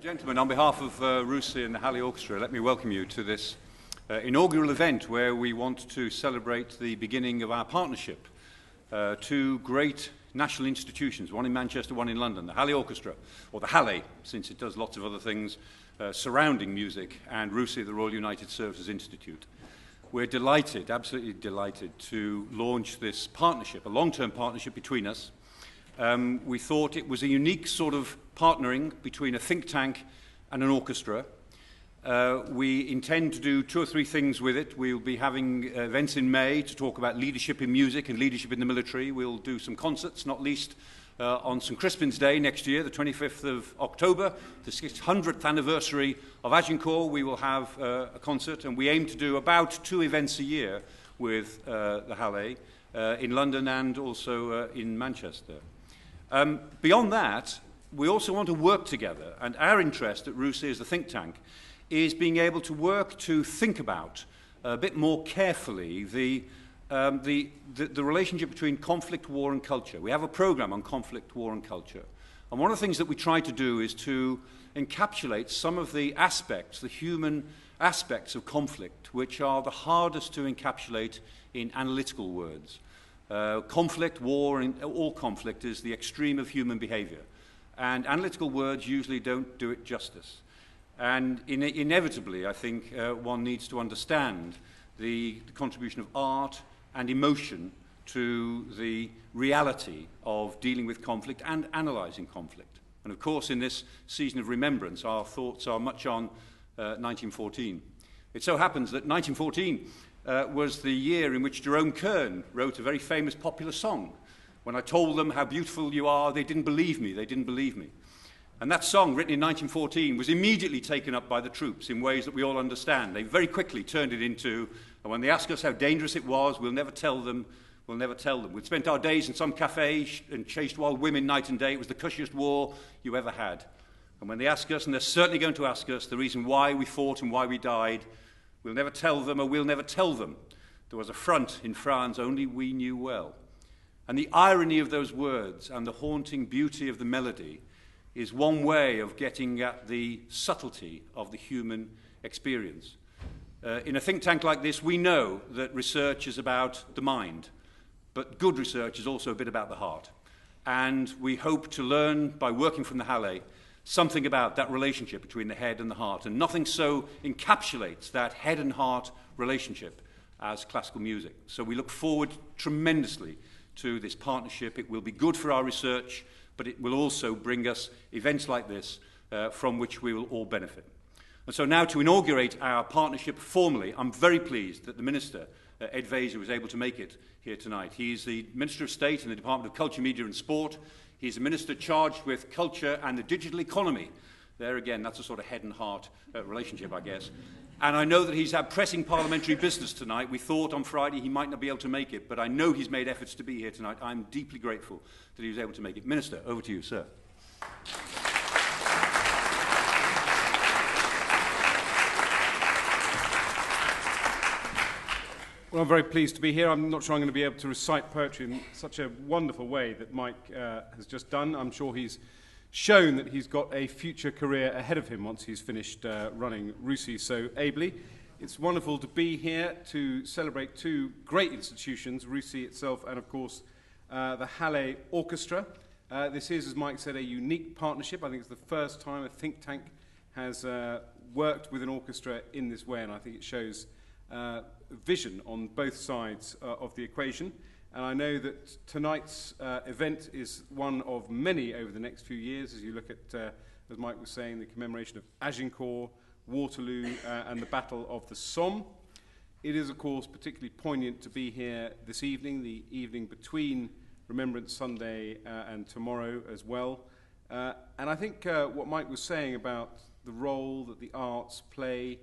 Gentlemen, on behalf of RUSI and the Hallé Orchestra, let me welcome you to this inaugural event where we want to celebrate the beginning of our partnership. Two great national institutions, one in Manchester, one in London, the Hallé Orchestra, or the Hallé, since it does lots of other things surrounding music, and RUSI, the Royal United Services Institute. We're delighted, absolutely delighted, to launch this partnership, a long-term partnership between us. We thought it was a unique sort of partnering between a think tank and an orchestra. We intend to do 2 or 3 things with it. We'll be having events in May to talk about leadership in music and leadership in the military. We'll do some concerts, not least on St. Crispin's Day next year, the 25th of October, the 600th anniversary of Agincourt. We will have a concert, and we aim to do about 2 events a year with the Hallé in London and also in Manchester. Beyond that, we also want to work together, and our interest at RUSI as a think tank is being able to work to think about a bit more carefully the relationship between conflict, war and culture. We have a program on conflict, war and culture. And one of the things that we try to do is to encapsulate some of the aspects, the human aspects of conflict, which are the hardest to encapsulate in analytical words. Conflict, war, and all conflict is the extreme of human behavior. And analytical words usually don't do it justice. And inevitably, I think, one needs to understand the contribution of art and emotion to the reality of dealing with conflict and analysing conflict. And of course, in this season of remembrance, our thoughts are much on 1914. It so happens that 1914 was the year in which Jerome Kern wrote a very famous popular song. When I told them how beautiful you are, they didn't believe me, they didn't believe me. And that song, written in 1914, was immediately taken up by the troops in ways that we all understand. They very quickly turned it into, and when they asked us how dangerous it was, we'll never tell them, we'll never tell them. We'd spent our days in some cafe and chased wild women night and day. It was the cushiest war you ever had. And when they ask us, and they're certainly going to ask us, the reason why we fought and why we died, we'll never tell them, or we'll never tell them. There was a front in France only we knew well. And the irony of those words and the haunting beauty of the melody is one way of getting at the subtlety of the human experience. In a think tank like this, we know that research is about the mind, but good research is also a bit about the heart. And we hope to learn, by working from the Hallé, something about that relationship between the head and the heart. And nothing so encapsulates that head and heart relationship as classical music. So we look forward tremendously to this partnership. It will be good for our research, but it will also bring us events like this from which we will all benefit. And so now, to inaugurate our partnership formally, I'm very pleased that the Minister, Ed Vaizey, was able to make it here tonight. He's the Minister of State in the Department of Culture, Media and Sport. He's a minister charged with culture and the digital economy. There again, that's a sort of head and heart relationship, I guess. And I know that he's had pressing parliamentary business tonight. We thought on Friday he might not be able to make it, but I know he's made efforts to be here tonight. I'm deeply grateful that he was able to make it. Minister, over to you, sir. Well, I'm very pleased to be here. I'm not sure I'm going to be able to recite poetry in such a wonderful way that Mike has just done. I'm sure he's shown that he's got a future career ahead of him once he's finished running RUSI so ably. It's wonderful to be here to celebrate 2 great institutions, RUSI itself and, of course, the Hallé Orchestra. This is, as Mike said, a unique partnership. I think it's the first time a think tank has worked with an orchestra in this way, and I think it shows vision on both sides of the equation. And I know that tonight's event is one of many over the next few years, as you look at, as Mike was saying, the commemoration of Agincourt, Waterloo, and the Battle of the Somme. It is, of course, particularly poignant to be here this evening, the evening between Remembrance Sunday and tomorrow as well. And I think what Mike was saying about the role that the arts play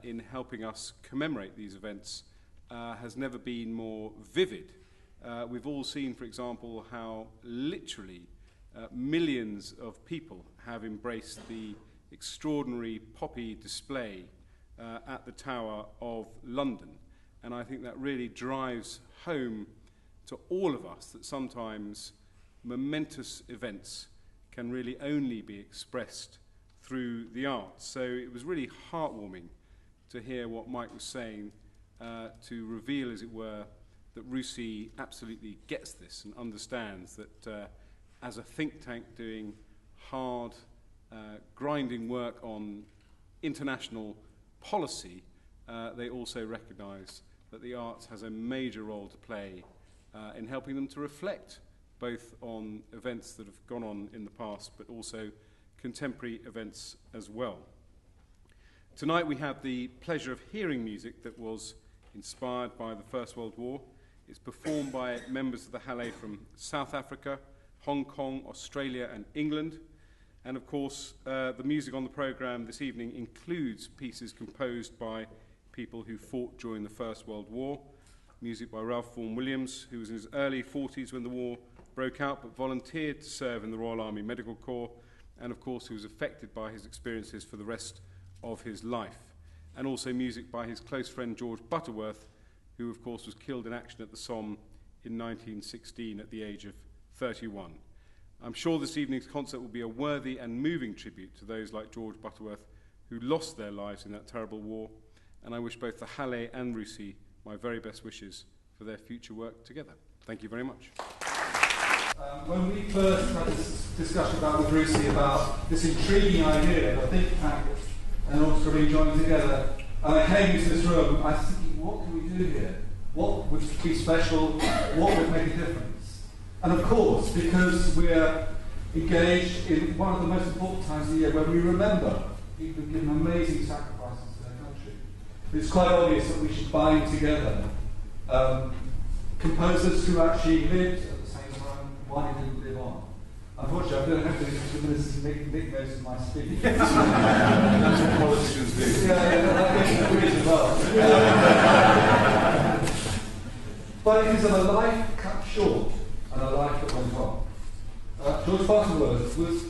in helping us commemorate these events has never been more vivid. We've all seen, for example, how literally millions of people have embraced the extraordinary poppy display at the Tower of London. And I think that really drives home to all of us that sometimes momentous events can really only be expressed through the arts. So it was really heartwarming to hear what Mike was saying, to reveal, as it were, that RUSI absolutely gets this and understands that as a think tank doing hard, grinding work on international policy, they also recognise that the arts has a major role to play in helping them to reflect both on events that have gone on in the past, but also contemporary events as well. Tonight we have the pleasure of hearing music that was inspired by the First World War. It's performed by members of the Hallé from South Africa, Hong Kong, Australia and England. And of course, the music on the programme this evening includes pieces composed by people who fought during the First World War. Music by Ralph Vaughan Williams, who was in his early 40s when the war broke out, but volunteered to serve in the Royal Army Medical Corps, and of course who was affected by his experiences for the rest of his life. And also music by his close friend George Butterworth, who of course was killed in action at the Somme in 1916 at the age of 31. I'm sure this evening's concert will be a worthy and moving tribute to those like George Butterworth who lost their lives in that terrible war, and I wish both the Hallé and RUSI my very best wishes for their future work together. Thank you very much. When we first had this discussion with RUSI about this intriguing idea of a think tank and orchestra being joined together, and I came into this room, I was thinking, what can we do here? What would be special? What would make a difference? And of course, because we're engaged in one of the most important times of the year when we remember people who've given amazing sacrifices to their country, it's quite obvious that we should bind together composers who actually lived at the same time, one who didn't live on. Unfortunately, I'm going to have to minister to make notes of my speech. That's what politicians do. Yeah, I guess as well. But it is a life cut short and a life that went on. George Butterworth was,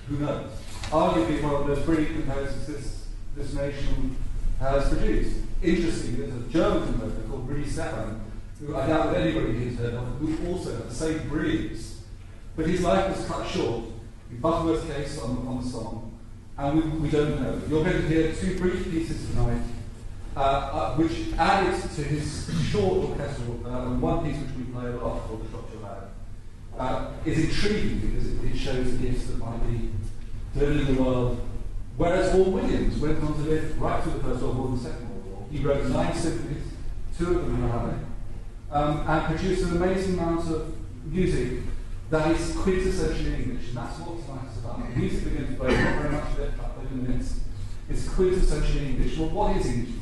who knows, arguably one of the most brilliant composers this nation has produced. Interestingly, there's a German composer called Rudy Stefan, who I doubt that anybody has heard of, who also had the same brilliance. But his life was cut short, in Butterworth's case, on the song, and we don't know. You're going to hear two brief pieces tonight, which added to his short orchestral, one piece which we play a lot, called The Shot Your Lad, is intriguing because it shows the gifts that might be delivered in the world. Whereas Vaughan Williams went on to live right through the First World War and the Second World War. He wrote 9 symphonies, 2 of them in Hallé, and produced an amazing amount of music that is quintessentially English, and that's what tonight is about. The music we're going to play, not very much of it, about 30 minutes, is quintessentially English. Well, what is English?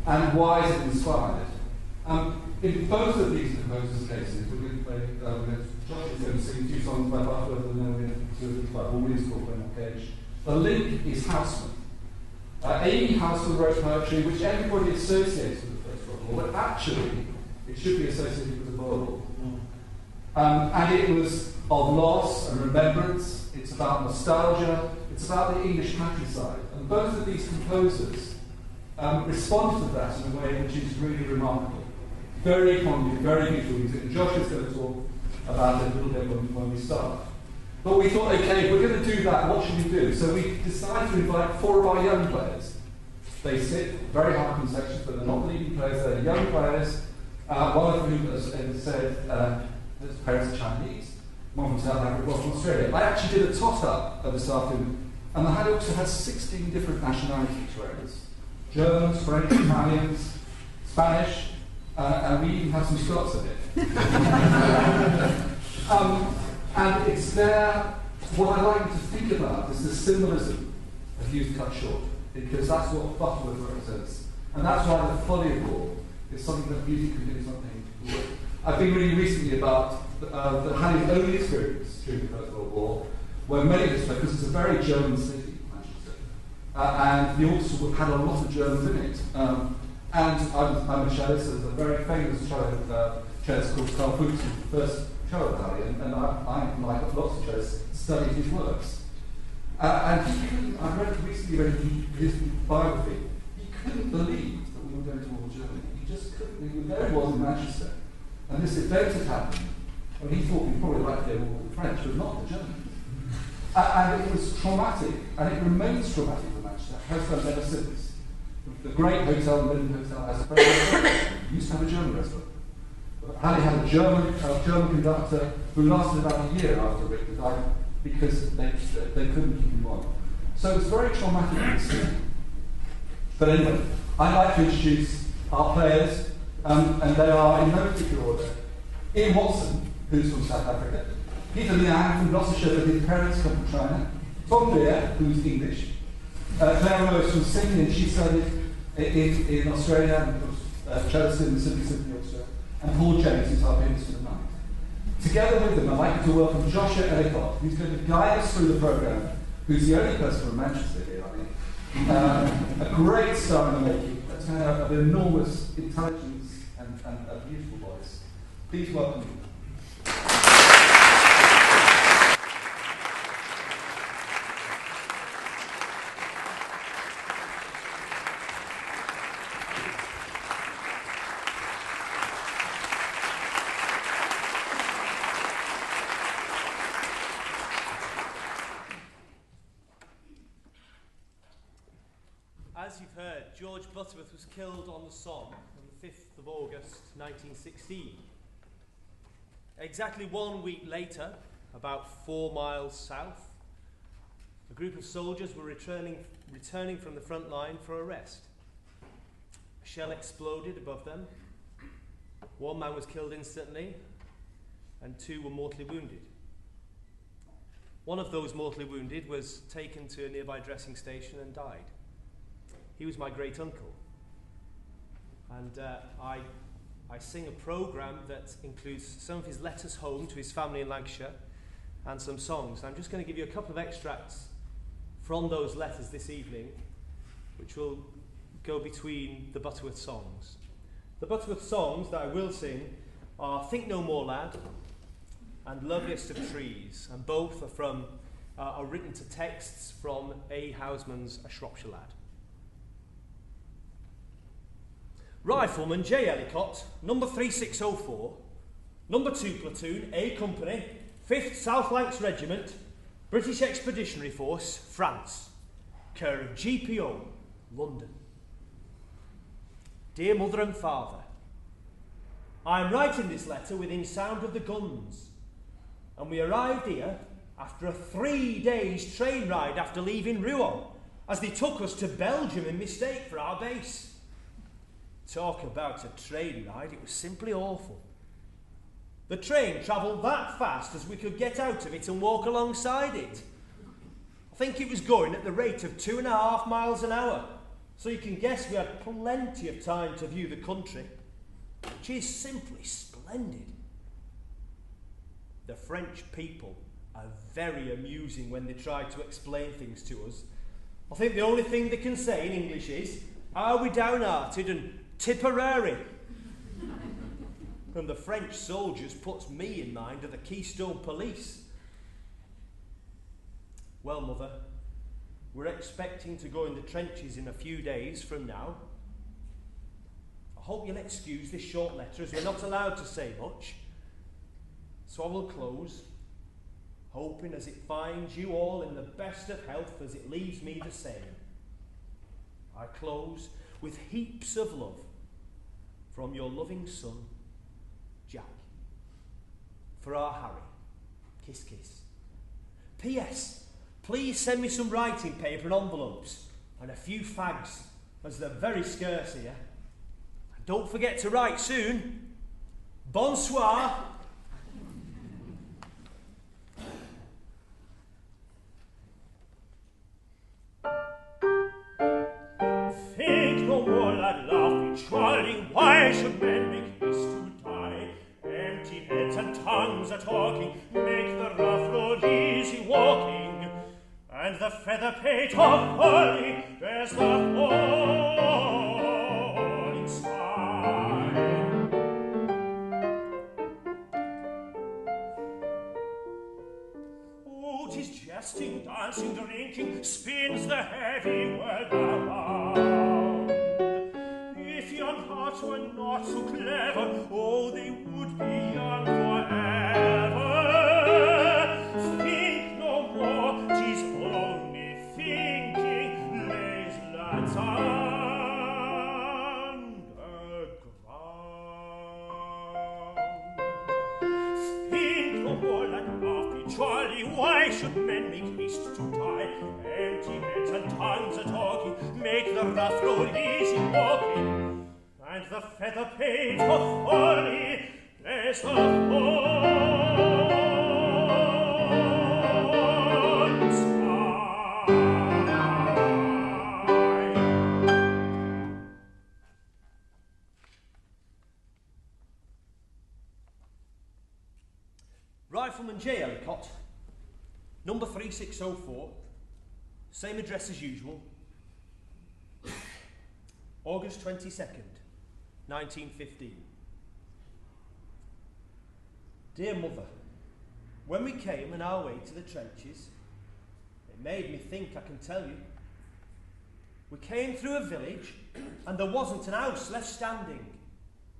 And why is it inspired? In both of these composers' cases, we're going to play, Josh is going to sing 2 songs by Butterworth and then we're going to do it by Vaughan Williams called on Cage. The link is Houseman. Amy Houseman wrote poetry which everybody associates with the First World War, but actually it should be associated with the Boer War. And it was of loss and remembrance, it's about nostalgia, it's about the English countryside. And both of these composers responded to that in a way which is really remarkable. Very poignant, very beautiful music. And Josh is going to talk about it a little bit when we start. But we thought, okay, if we're going to do that, what should we do? So we decided to invite 4 of our young players. They sit very high in sections, but they're not leading players, they're young players. One of whom has said his parents are Chinese, one from South Africa, one from Australia. I actually did a tot-up this afternoon, and the Hallé Orchestra has 16 different nationalities wearing us. Germans, French, Italians, Spanish, and we even have some Scots in it. And it's there, what I like you to think about is the symbolism of youth cut short, because that's what Butterworth represents. And that's why the folly of war is something that music can do something with. I've been reading recently about the Hallé's own experience during the First World War, where many of us, because it's a very German city, Manchester, and the orchestra had a lot of Germans in it. And I'm a cellist, there's a very famous cellist called Carl Fuchs, the first cello Hallé, and I, like lots of cellists, studied his works. And he couldn't, I read recently his biography, he couldn't believe that we were going to war with Germany. He just couldn't, there he was in Manchester. And this event had happened, and he thought we'd probably like to go war with the French, but not the Germans. And it was traumatic, and it remains traumatic for Manchester, has done ever since. The great hotel, Linden Hotel, has a very it used to have a German restaurant. Hallé had a German conductor who lasted about a year after Richter died because they couldn't keep him on. So it's very traumatic in the city. But anyway, I'd like to introduce our players, and they are in no particular order. Ian Watson, who's from South Africa. Peter Liang from Gloucestershire, but his parents come from China. Tom Lear, who's English. Claire Rose from Sydney, and she studied in Australia, and Chelsea and the Symphony Orchestra. And Paul James, who's our pianist for the night. Together with them, I'd like to welcome Joshua Ellicott, who's going to guide us through the programme, who's the only person from Manchester here, I think. A great star in the making, a tenor of enormous intelligence and a beautiful voice. Please welcome him. As you've heard, George Butterworth was killed on the Somme on the 5th of August 1916. Exactly 1 week later, about 4 miles south, a group of soldiers were returning from the front line for a rest. A shell exploded above them. 1 man was killed instantly, and 2 were mortally wounded. One of those mortally wounded was taken to a nearby dressing station and died. He was my great uncle, and I sing a programme that includes some of his letters home to his family in Lancashire and some songs. I'm just going to give you a couple of extracts from those letters this evening, which will go between the Butterworth songs. The Butterworth songs that I will sing are Think No More Lad and Loveliest of Trees, and both are written to texts from A. Houseman's A Shropshire Lad. Rifleman J. Ellicott, number 3604, number 2 platoon, A Company, 5th South Lancs Regiment, British Expeditionary Force, France, care of GPO, London. Dear Mother and Father, I am writing this letter within sound of the guns, and we arrived here after a 3 days train ride after leaving Rouen, as they took us to Belgium in mistake for our base. Talk about a train ride, it was simply awful. The train travelled that fast as we could get out of it and walk alongside it. I think it was going at the rate of 2.5 miles an hour, so you can guess we had plenty of time to view the country, which is simply splendid. The French people are very amusing when they try to explain things to us. I think the only thing they can say in English is, are we downhearted and Tipperary? And the French soldiers puts me in mind of the Keystone Police. Well, Mother, we're expecting to go in the trenches in a few days from now. I hope you'll excuse this short letter, as we're not allowed to say much. So I will close, hoping as it finds you all in the best of health as it leaves me the same. I close with heaps of love from your loving son, Jack. For our Harry, kiss kiss. P.S. Please send me some writing paper and envelopes and a few fags, as they're very scarce here. And don't forget to write soon. Bonsoir. Think no more, lad, laughing, chiding, why should men make haste to die? Empty heads and tongues a talking make the rough road easy walking, and the feather pate of folly bears the falling sky. Oh, 'tis jesting, dancing, drinking, spins the heavy world around. If young hearts were not so clever, oh, they would be young forever. Think no more, Think no more like laughing, Charlie, why should men make haste to die? Empty heads and tongues a talking make the rough road easy walking, and the feather page of folly bless the false sky. Rifleman J. Ellicott, number 3604, same address as usual, August 22nd, 1915. Dear Mother, when we came on our way to the trenches, it made me think, I can tell you. We came through a village and there wasn't an house left standing,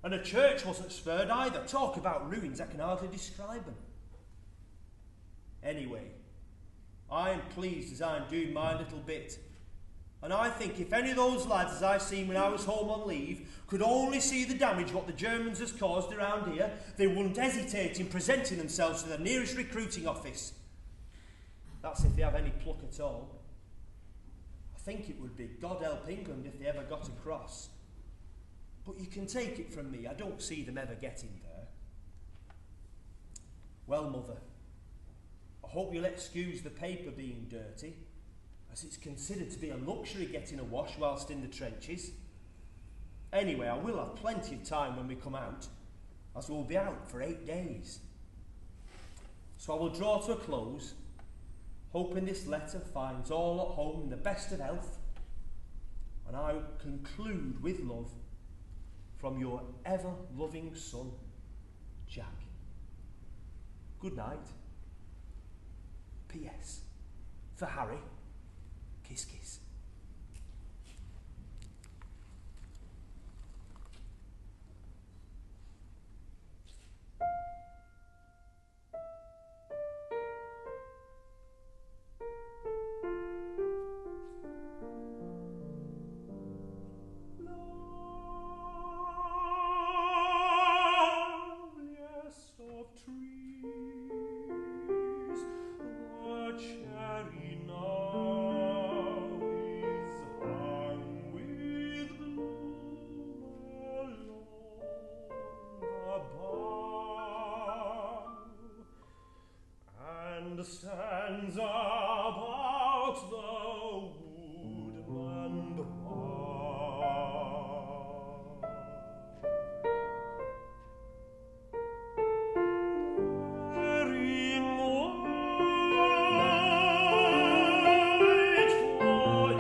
and a church wasn't spared either. Talk about ruins, I can hardly describe them. Anyway, I am pleased as I'm doing my little bit. And I think if any of those lads as I seen when I was home on leave could only see the damage what the Germans has caused around here, they wouldn't hesitate in presenting themselves to the nearest recruiting office. That's if they have any pluck at all. I think it would be God help England if they ever got across. But you can take it from me, I don't see them ever getting there. Well, Mother, I hope you'll excuse the paper being dirty, as it's considered to be a luxury getting a wash whilst in the trenches. Anyway, I will have plenty of time when we come out, as we'll be out for 8 days. So I will draw to a close, hoping this letter finds all at home in the best of health, and I will conclude with love from your ever-loving son, Jack. Good night. P.S. For Harry, kiss kiss. Loveliest of trees, the cherry now is hung with bloom along the bough, and stands about the woodland bough. Wearing white for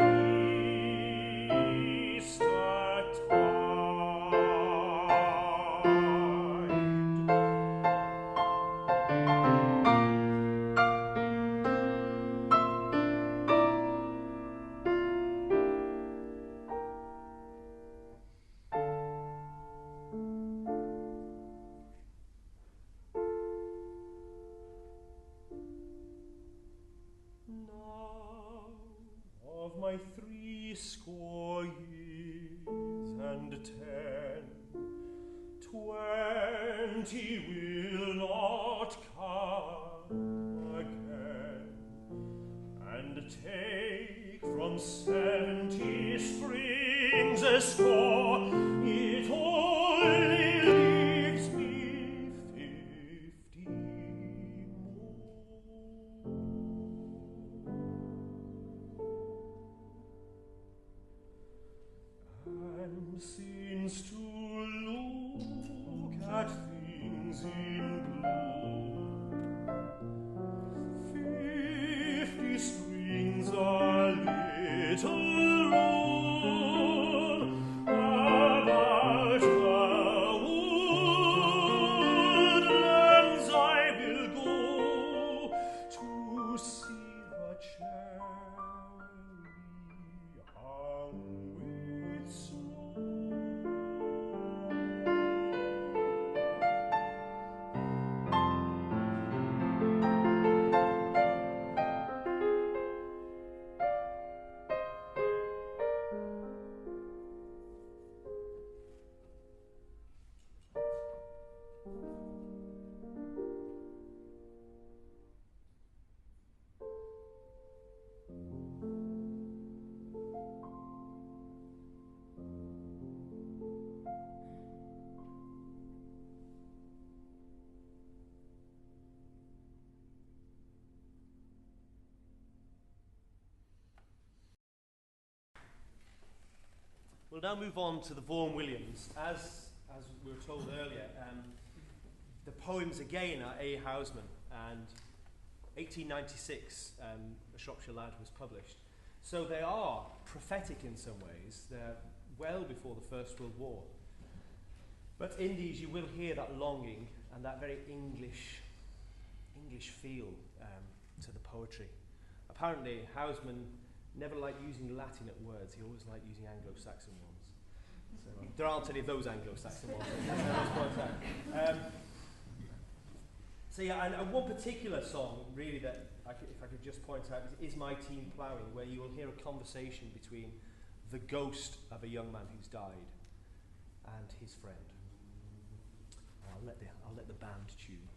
Now of my 60 years and 10, 20 will not come again, and take from 70 springs a score, it only leaves me 50 more. And seems to look at things in bloom. 50 springs are little room about the woodlands. I will go to see the cherry hung with snow. We'll now move on to the Vaughan Williams. As we were told earlier, the poems again are A. Houseman, and 1896, A Shropshire Lad was published. So they are prophetic in some ways. They're well before the First World War. But in these you will hear that longing and that very English feel to the poetry. Apparently, Houseman never liked using Latin at words. He always liked using Anglo-Saxon ones. So there aren't any of those Anglo-Saxon ones. So yeah, and one particular song, really, that if I could just point out, is My Team Ploughing, where you will hear a conversation between the ghost of a young man who's died and his friend. I'll let the band tune.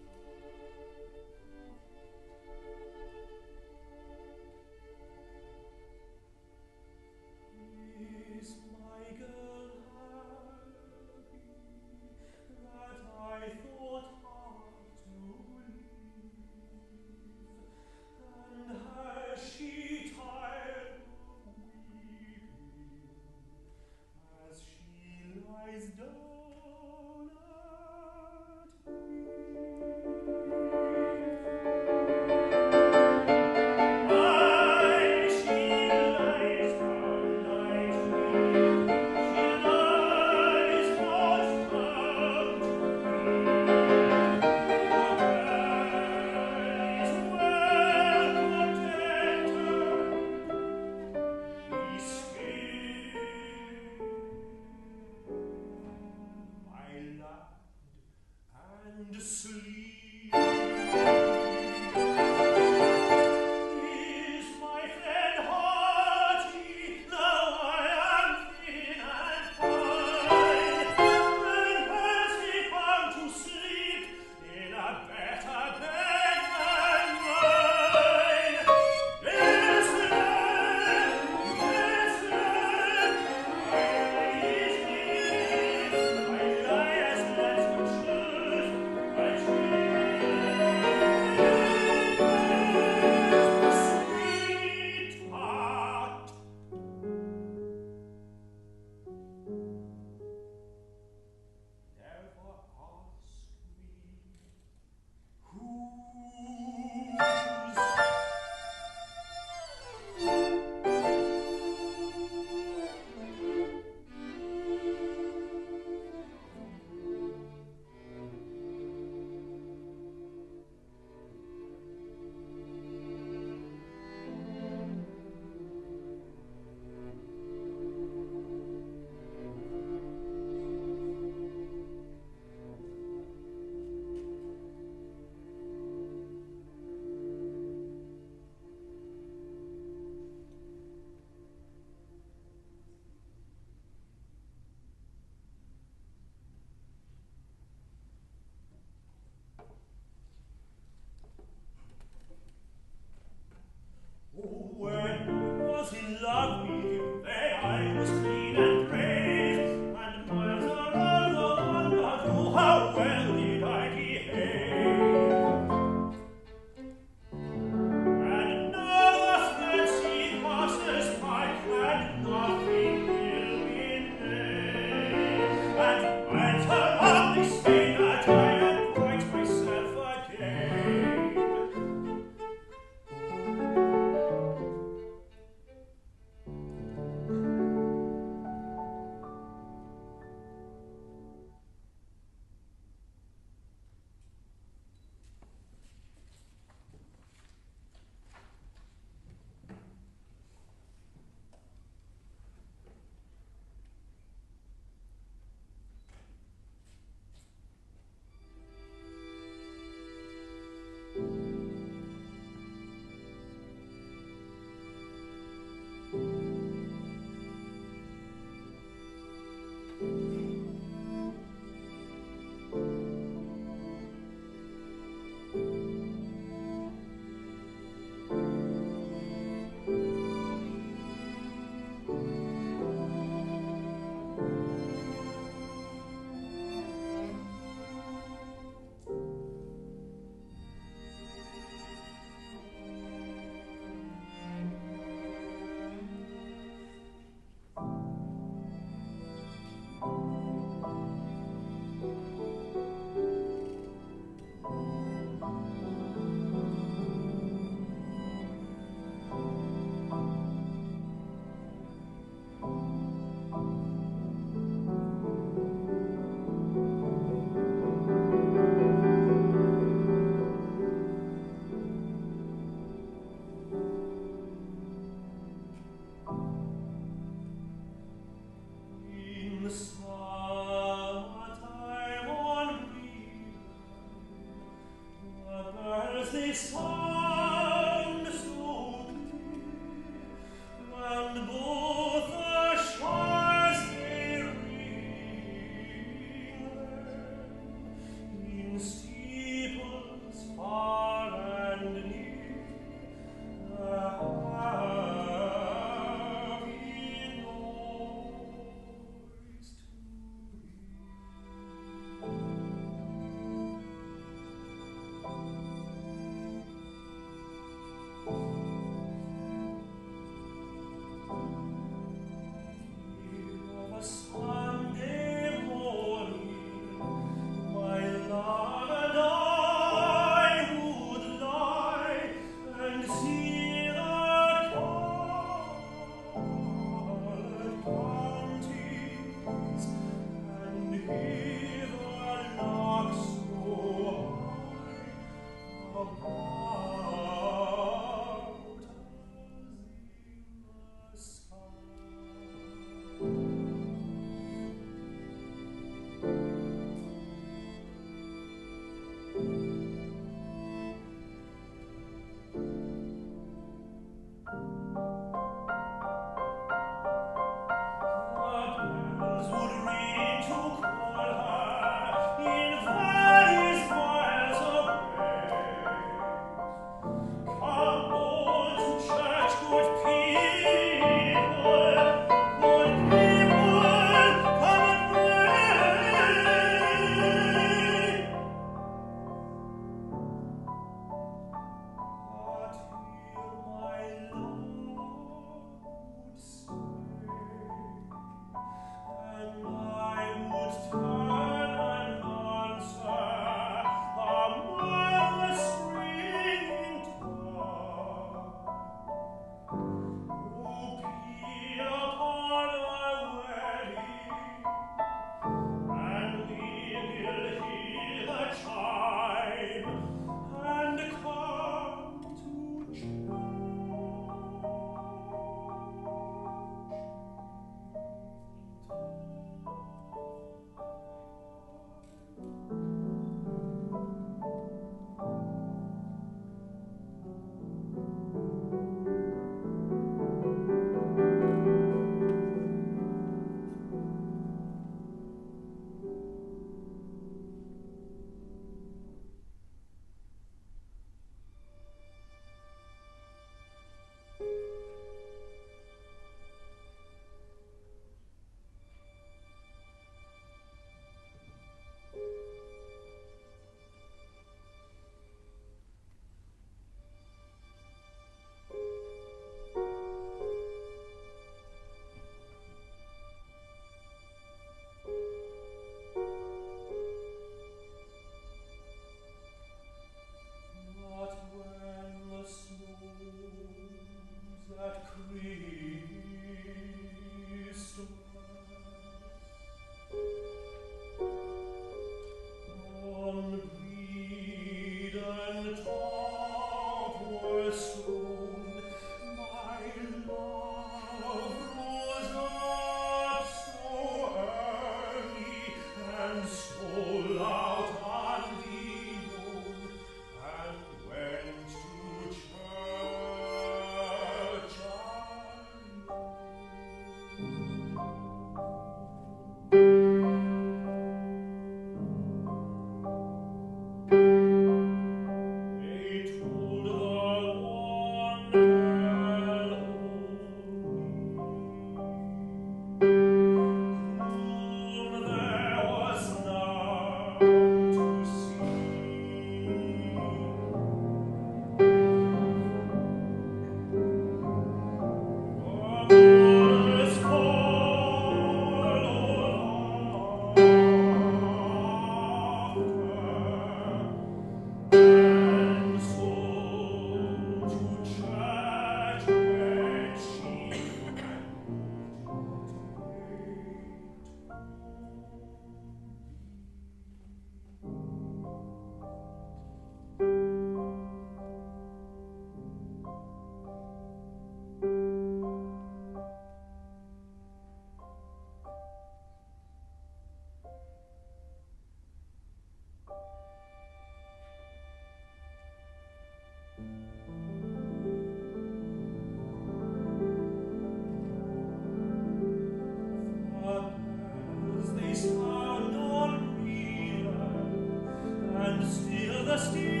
steel.